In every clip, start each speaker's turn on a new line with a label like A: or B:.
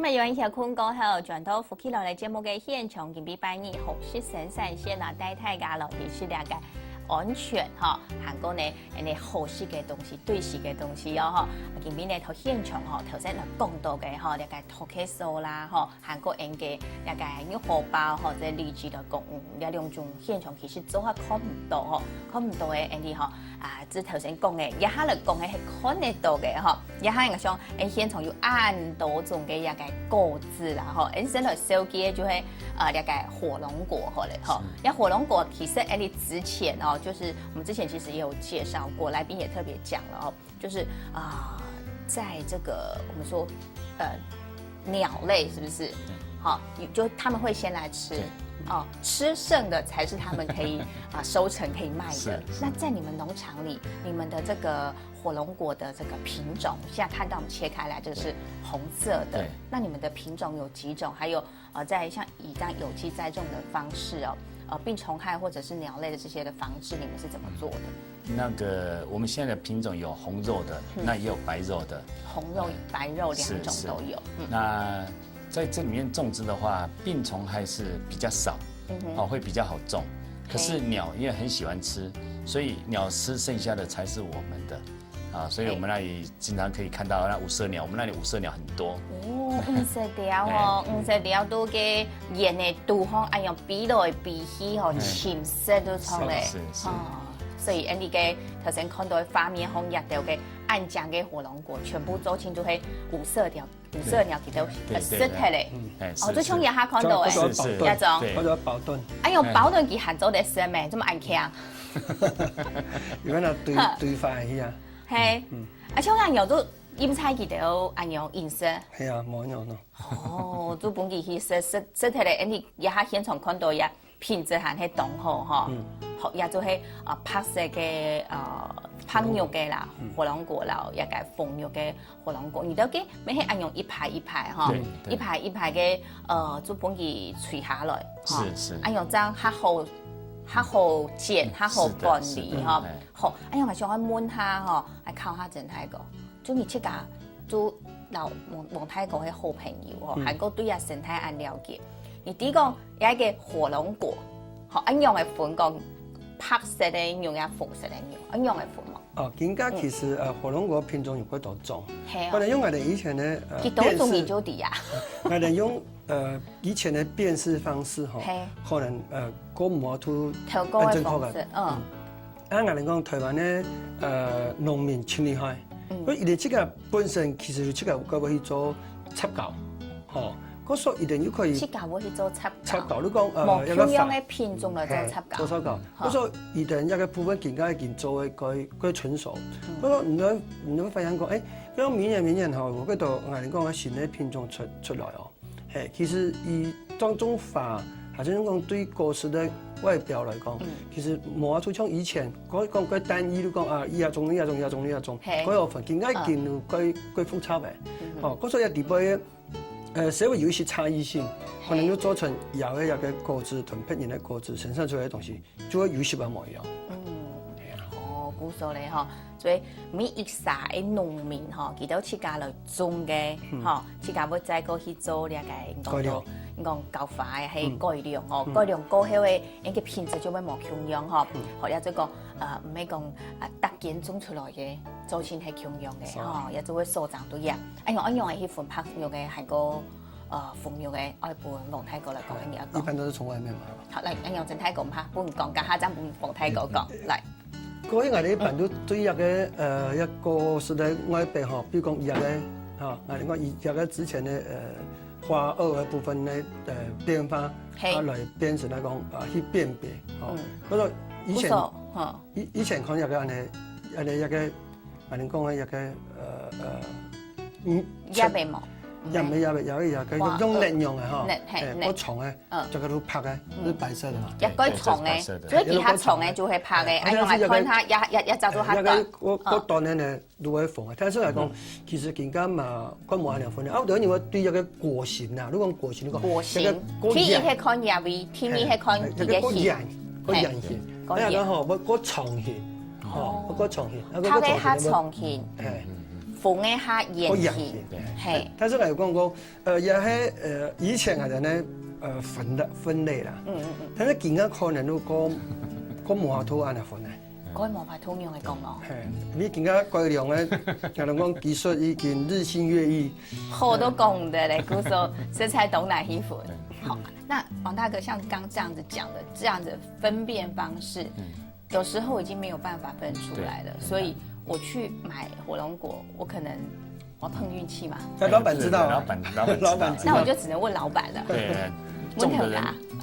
A: 今日有一條坤哥喺度轉到福氣落嚟節目嘅現場，今日拜二紅色生產線啊，帶大家落去了解安全哈，韓國呢人哋好食嘅東西、對食嘅東西哦哈，今日呢到現場吼，頭先就講到嘅吼，了解托克蘇啦吼，韓國人嘅了解肉荷包吼，即係荔枝嚟講，有兩種現場其實做下看唔到吼，看唔到嘅人哋吼啊，即頭先講嘅，一下嚟講嘅係看得到嘅吼，一下人講誒現場有按多種嘅了解果子啦吼，誒先頭手機嘅就係了解火龍果好咧吼，那火龍果其實誒之前哦。就是我們之前其實也有介紹過，來賓也特別講了哦，就是在這個我們說鳥類是不是？好，就他們會先來吃，哦，吃剩的才是他們可以收成可以賣的。那在你們農場裡，你們的這個火龍果的這個品種，現在看到我們切開來，這個是紅色的。那你們的品種有幾種？還有在像以這樣有機栽種的方式哦。病蟲害或者是鳥類的這些的防治，你們是怎麼做的？
B: 那個我們現在的品種有紅肉的，那也有白肉的。紅肉、
A: 白肉兩種都有。
B: 那在這裡面種植的話，病蟲害是比較少，會比較好種。可是鳥因為很喜歡吃，所以鳥吃剩下的才是我們的。所以我們那裡經常可以看到那五色鳥，我們那裡五色鳥很多。
A: 哦，五色鳥哦，五色鳥都嘅顏嘅度吼，哎呀，比來比去吼，淺色都出嚟。哦，所以你嘅頭先看到畫面紅熱到嘅暗漿嘅火龍果，全部做清楚係五色鳥，五色鳥其實色係嚟。哦，最終一下看到嘅，一種。
C: 嗰種寶盾。
A: 哎呦，寶盾佢行走嚟食咩？咁暗強。
C: 如果那對塊去啊。
A: 係，而且我有都腌菜記得按樣顏色。
C: 係啊，冇樣咯。
A: 哦，做本期去色睇嚟，你一下現場看到也品質還係當好哈。學也就係白色嘅烹肉嘅啦，火龍果啦，也個紅肉嘅火龍果，而都嘅咩係按樣一排一排哈，一排一排嘅做本期垂下來，按樣將較好剪，較好管理哈。好，哎呀，咪想去燜下嗬，係靠下整體個。中意出家做老黃太個係好朋友嗬，韓國對呀生態按了解。而第一個有一個火龍果，學一樣嘅款講白色嘅用呀紅色嘅用，一樣嘅款嘛。
C: 哦，而家其實火龍果品種有幾多種？我哋用我哋以前嘅
A: 幾多種研究啲啊？
C: 我哋用以前嘅辨識方式嗬，可能嗰模圖
A: 很正確嘅。
C: 我哋講台灣咧農民超厲害，佢哋即個本身其實即個佢會去做插膠，嗬，嗰所以哋要可以
A: 插膠會去做插
C: 膠，你講
A: 冇同樣嘅品種嚟做插膠。
C: 做插膠，嗰所以哋一個部分更加件做嘅佢純熟，嗰個唔想發現講，誒，嗰明年後嗰度我哋講嘅新嘅品種出來哦，係其實以當中法，或者講對果實嘅外表嚟講，其實冇話像以前講單一都講啊，依一種，嗰個份更加見到佢複雜嘅，哦，嗰所以地位社會有一些差異性，可能要做成有嘅果子同別人嘅果子生產出來嘅東西，就會有些唔一樣。
A: 哦，估數你嗬，所以每一撒嘅農民嗬，佢都自家嚟種嘅，嗬，自家要再過去做呢個
C: 改良。
A: 講教法係改良哦，改良過後嘅一個品質就會冇強樣嗬，或者即個唔係講特件種出來嘅做錢係強樣嘅嗬，也就會收藏到嘢。一樣係喜歡拍肉嘅係個鳳肉嘅外本黃太過嚟講嘅
C: 一般都是從外面買。
A: 好嚟，一樣整體講下，本講家下陣本黃太過講嚟。
C: 嗰啲我哋一般都對入嘅一個是喺外邊嗬，比如講入嘅嚇，我哋講入嘅之前嘅花萼嘅部分咧變化，嚟變成嚟講去辨別，哦，嗰個以前看入嘅人哋入嘅，我哋講嘅入嘅
A: 入鼻毛，
C: 佢用力用嘅嗬，個蟲咧就嗰度拍嘅，都白色嘅嘛。
A: 一個蟲咧，所以其他蟲咧就係拍嘅，哎用嚟看下一集到下個。
C: 嗰段咧都會放嘅，聽說嚟講，其實更加嘛，佢冇限量款嘅。等於我對一個果形啊，你講果形，你講
A: 果形，天意係看入味，天意係看佢嘅形，
C: 個人形，你係講嗬，個蟲形，哦，個蟲形，
A: 拍嘅下蟲形。粉的哈盐气，
C: 嘿。但是来讲讲，也係以前係人咧分類啦。但係而家可能都個無法度按嚟分咧。
A: 嗰個無法通用嘅講咯。
C: 係，你而家改良咧，人哋講技術已經日新月異。
A: 好多講的嘞，古說食材懂哪一份。好，那王大哥像剛這樣子講的，這樣子分辨方式，有時候已經沒有辦法分出來了，所以我去買火龍果，我可能我碰運氣嘛。
C: 老闆知道，
B: 老闆知道，
A: 那我就只能問老闆了。
B: 對，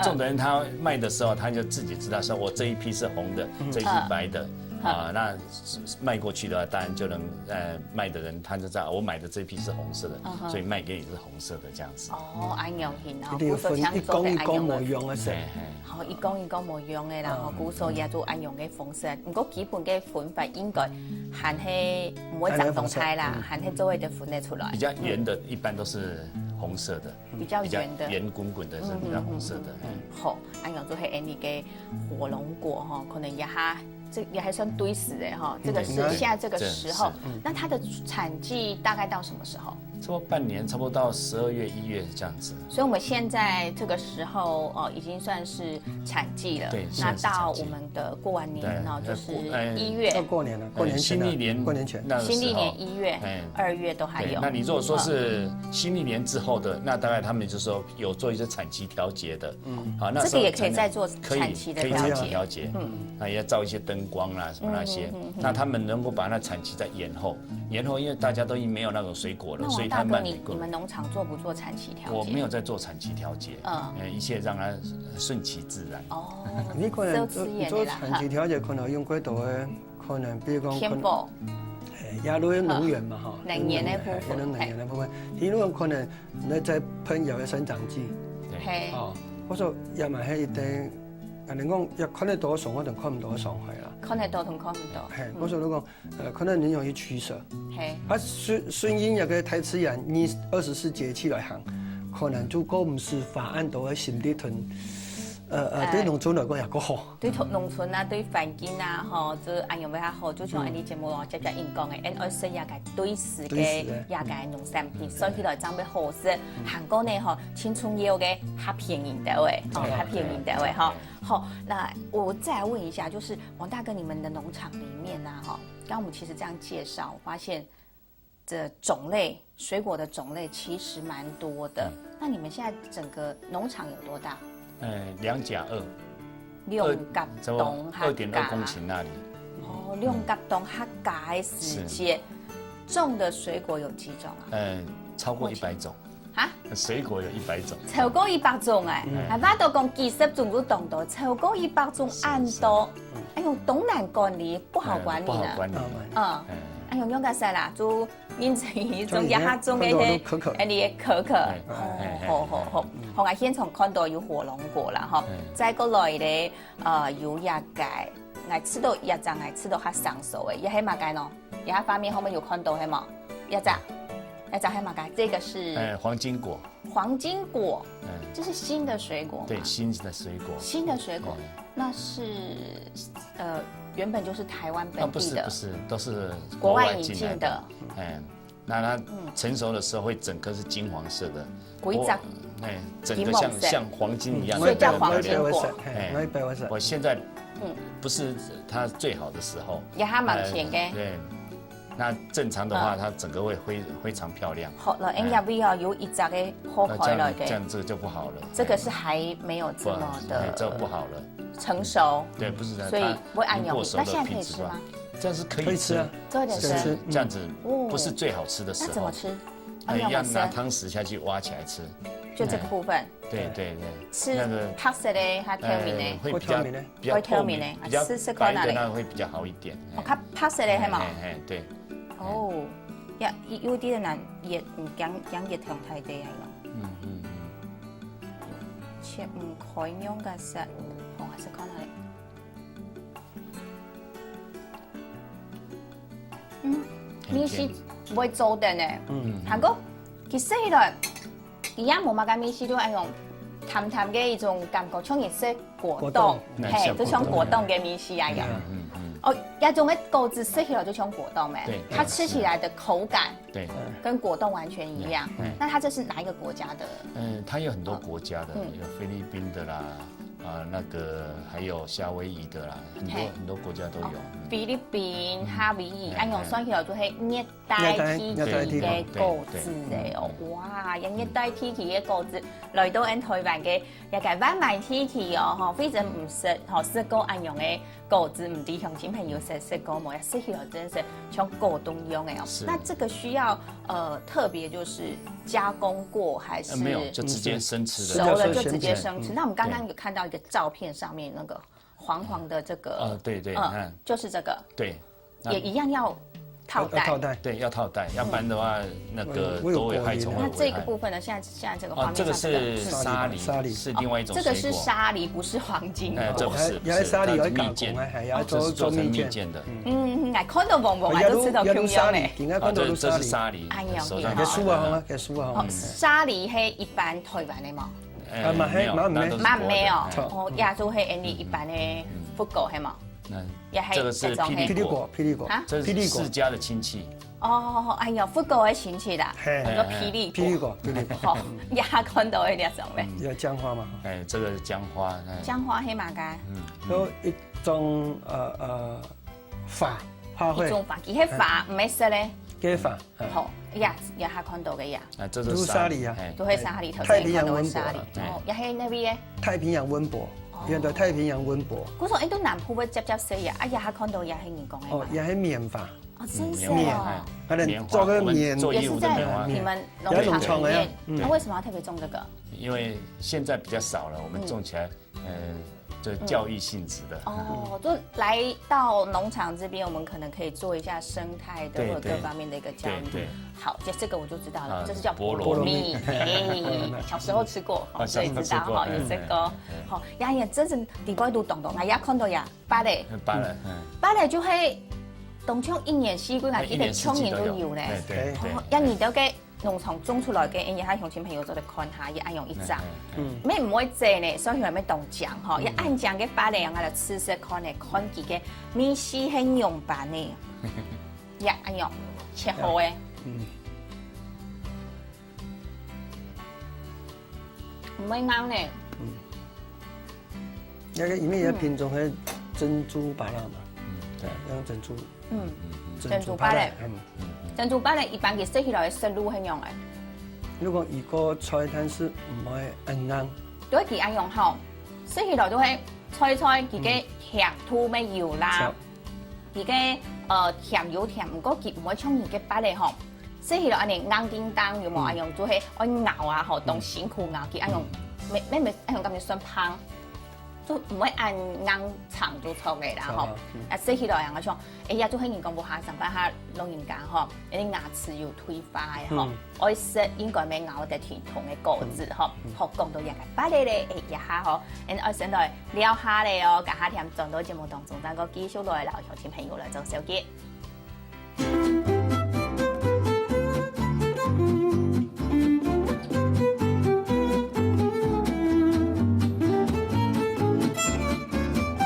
B: 種的人他賣的時候，他就自己知道，說我這一批是紅的，這一批白的。啊，那賣過去的話，當然就能賣的人他就知道我買的這批是紅色的，所以賣給你是紅色的這樣子。
A: 哦，按樣型啊，
C: 一定要分一公一公模樣嘅色。
A: 好，一公一公模樣嘅，然後古數也做按樣嘅方式。不過基本嘅粉法應該含係唔會長動態啦，含係周圍的粉得出來。
B: 比較圓的，一般都是紅色的。
A: 比較圓的，
B: 圓滾滾的是比較紅色的。
A: 好，按樣做係安尼嘅火龍果哈，可能一下。這也還算堆死的哈，這個是現在這個時候，那它的產季大概到什麼時候？
B: 差不多半年，差不多到12月、1月這樣子。
A: 所以我們現在這個時候哦，已經算是產季了。
B: 對，
A: 那到我們的過完年哦，就是1月。
C: 到過年了，過年前。
B: 新曆年，
C: 過年前。
A: 新曆年1月、2月都還有。
B: 那你如果說是新曆年之後的，那大概他們就說有做一些產期調節的。好，那
A: 這個也可以再做產期的
B: 調節。那也要照一些燈光啦，什麼那些。那他們能夠把那產期再延後，因為大家都已經沒有那種水果了，所以。
A: 大哥，你們農場做不做產期調節？
B: 我沒有在做產期調節，一切讓它順其自然。
A: 哦，
C: 你可能做產期調節，可能用幾多嘅，可能比如講，
A: 天寶，
C: 也攞能源嘛哈，
A: 能源的部分，
C: 能源的部分，你如果可能你再噴有嘅生長劑，
A: 係，
C: 我說也咪係一定，人哋講也看得到爽，可能看唔到爽係啦。
A: 看得到同看唔到。
C: 係，我說你講，可能你容易取捨。
A: 係。
C: 啊，順應一個台詞人，你24節氣來行，可能就個唔是法案到喺心裡屯，對農村來講也個好。
A: 對農村啊，對環境啊，吼，就按樣比較好。就像安尼節目哦，接應講嘅，N24也個對時嘅也個農產品，所以來裝備好是韓國呢，吼，青春有嘅較便宜的喂，哦，較便宜的喂，哈。好，那我再來問一下，就是王大哥，你們的農場裡面呢，哈，剛剛我們其實這樣介紹，我發現這種類水果的種類其實蠻多的。那你們現在整個農場有多大？2+2，2甲棟
B: 2.2公頃那裡。
A: 哦，2甲棟客家的時節，種的水果有幾種啊？
B: 超過100種。啊，水果有100種，
A: 超過100種哎，係巴到講幾十種都懂到，超過100種按多，哎呦，東南管理不好管理呢，哎呦，用個啥啦，就變成一種一下種嘅啲，哎你可可，好，我現場看到有火龍果啦，哈，再過來咧，有椰芥，我吃到椰醬，我吃到較上手嘅，也係馬芥喏，也係方面後面有看到係嘛，椰醬。來找黑馬柑，這個是
B: 黃金果。
A: 黃金果，這是新的水果嗎？
B: 對，新的水果。
A: 新的水果，那是原本就是台灣本地的。不是，都是
B: 國外引進的。那它成熟的時候會整顆是金黃色的。整個像黃金一樣。
A: 所以叫黃金果。
B: 我現在不是它最好的時候。
A: 也還蠻甜嘅。
B: 對。那正常的話，它整個會非常漂亮。
A: 好了，人家比較有一隻嘅好開來嘅，
B: 這樣這個就不好了。
A: 這個是還沒有這麼的，
B: 這不好了。
A: 成熟。
B: 對，不是的。
A: 所以不會按用。那現在可以吃嗎？
B: 這樣是可以吃啊，
A: 做一點吃。
B: 這樣子不是最好吃的時候。
A: 那怎麼吃？
B: 要拿湯匙下去挖起來吃。
A: 就這個部分。
B: 對。
A: 吃那個黑色的，還挑面的，
B: 會比較透明的，比較白的那個會比較好一點。
A: 我看黑色的係嘛？
B: 對。
A: 哦，有啲人熱唔講熱糖太低係咯。切唔開樣嘅色，紅色看下嚟。米絲唔會做定嘅。韓國其實起來，而家冇乜嘅米絲都係用淡淡嘅一種感覺，像熱色果凍，係都像果凍嘅米絲一樣。哦，一亚种的果子吃起来就像果冻哎，
B: 对
A: 它吃起来的口感
B: 对，
A: 跟果冻完全一样。那它这是哪一个国家的？
B: 它有很多国家的，有菲律宾的啦，那个还有夏威夷的啦，很多国家都有。
A: 菲律宾、夏威夷，按用算起来就系热帶天氣嘅果子嚟哦，哇！熱帶天氣嘅果子嚟到喺台灣嘅一個溫暖天氣哦，嗬，非常唔適合食過按用嘅果子，唔啲鄉親朋友食過冇，食起來真是像果凍一樣嘅哦。那這個需要特別就是加工過還是？
B: 沒有，就直接生吃的。
A: 熟了就直接生吃。那我們剛剛有看到一個照片上面那個。黄黄的这个，
B: 对，
A: 就是这个，
B: 对，
A: 也一样要套袋，
B: 对，要套袋，要不然的话那个都会害虫。
A: 那这个部分呢？现在这个画面上，
B: 这个是沙梨，是另外一种水果。
A: 这个是沙梨，不是黄金。
B: 这不是，
C: 是沙梨有
B: 蜜饯，这是做成蜜饯的。
A: 哎，看到黄黄，我都吃到 Q 香嘞。
B: 这是沙梨，
A: 哎呀，
C: 给书啊，给书啊。
A: 沙梨係一般台灣的嘛？
B: 沒有，
A: 哦，亞洲係你一般的福果係嘛？
B: 這個是霹靂果，這是釋迦的親戚。
A: 哦，哎呀，福果的親戚啦，叫做霹靂果。好，也看到一點種咧。
C: 有薑花嘛？
B: 這個是薑花。
A: 薑花係嘛㗎？
C: 有一種花卉。
A: 一種花，佢係花唔係色咧。
C: 給法
A: 好呀，也下看到嘅呀，
B: 這是沙梨啊，
A: 都係沙梨，
C: 太平洋溫
A: 薄，哦，也係那邊嘅
C: 太平洋溫薄，原來太平洋溫薄。
A: 嗰種都南部會接食呀，啊，也下看到也係人講嘅
C: 哦，也係棉花，
A: 哦，真是哦，
C: 可能做個棉，
A: 也是在你們農場裡面，那為什麼要特別種這個？
B: 因為現在比較少了，我們種起來，就教育性質的
A: 哦，就來到農場這邊，我們可能可以做一下生態的或者各方面的一個教育。對，好，這個我就知道了，這是叫菠蘿蜜，小時候吃過，所以知道哈，有這個。好，呀，真是地瓜都懂，那也看到呀，芭蕾就係冬秋一年四季啊，一年秋年都有咧。
B: 對，
A: 一年都嘅。農場種出來嘅，而家鄉親朋友就嚟看下，一按用一張，咩唔會借呢？所以話咩凍醬嗬，一按醬嘅芭蕾，我嚟試試看呢，看佢嘅米絲係用版呢，一按用切好嘅，唔會硬呢。
C: 一個裡面有品種係珍珠芭樂嘛，對，用珍珠，
A: 珍珠芭蕾。珍珠芭蕾一般佢食起來嘅食路係樣嘅。
C: 如果菜單是唔係很硬，
A: 都係佢按用後，食起來都係菜佢嘅甜度咩油啦，佢嘅甜有甜，唔過佢唔會像佢嘅芭蕾嗬，食起來按你硬叮當有冇按用，就係按咬啊嗬，當辛苦咬佢按用，咩按用咁樣酸香。就唔會按硬長就錯嘅啦，嗬！啊，食起來人個種，哎呀，都係人講無下上班下老人家嗬，啲牙齒要退化嘅嗬，愛食應該咪咬得甜同嘅果子嗬，學講到人嘅芭蕾咧，哎呀下嗬，人愛上來撩下咧哦，家下聽眾到節目當中，等個繼續來留鄉親朋友來做小結。